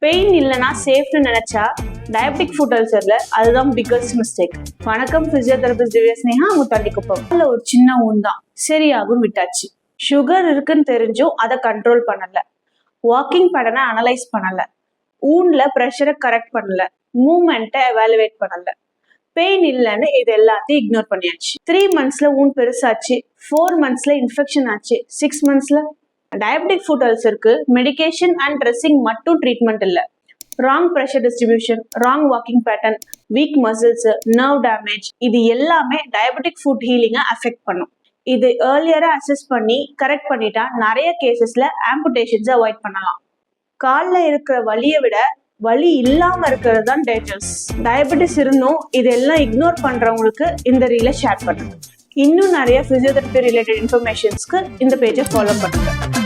Pain இல்லைனா சேஃப்னு நினைச்சா diabetic food அல்சர்ல அதுதான் பிக்கஸ்ட் மிஸ்டேக். வணக்கம், பிசியோதெரபிஸ்ட் திவ்யா ஸ்னேகா, முத்தாண்டிக்குப்பம். அதுல ஒரு சின்ன ஊன் தான், சரியாகும் விட்டாச்சு. சுகர் இருக்குன்னு தெரிஞ்சும் அதை கண்ட்ரோல் பண்ணல, வாக்கிங் பேட்டர்னை அனலைஸ் பண்ணல, ஊன்ல ப்ரெஷரை கரெக்ட் பண்ணல, மூவ்மெண்ட்டை எவாலுவேட் பண்ணல. பெயின் இல்லைன்னு இது எல்லாத்தையும் இக்னோர் பண்ணியாச்சு. 3 monthsல ஊன் பெருசாச்சு, 4 monthsல இன்ஃபெக்ஷன் ஆச்சு, 6 monthsல டயபெட்டிக் ஃபுட் அல்சருக்கு மெடிகேஷன் அண்ட் ட்ரெஸ்ஸிங் மட்டும் ட்ரீட்மெண்ட் இல்லை. Wrong pressure distribution, wrong walking pattern, weak muscles, nerve damage, இது எல்லாமே டயபெட்டிக் ஃபுட் ஹீலிங்கை அஃபெக்ட் பண்ணும். இது ஏர்லியரா அசஸ் பண்ணி கரெக்ட் பண்ணிட்டா நிறைய கேசஸ்ல ஆம்புடேஷன்ஸை அவாய்ட் பண்ணலாம். காலில் இருக்கிற வலியை விட வலி இல்லாம இருக்கிறது தான் டேஞ்சரஸ். டயபெட்டிஸ் இருந்தும் இதெல்லாம் இக்னோர் பண்றவங்களுக்கு இந்த ரீலை ஷேர் பண்ணுங்க. இன்னும் நிறைய பிசியோதெரபி ரிலேட்டட் இன்ஃபர்மேஷன்ஸ்க்கு இந்த பேஜை ஃபாலோ பண்ணுங்க.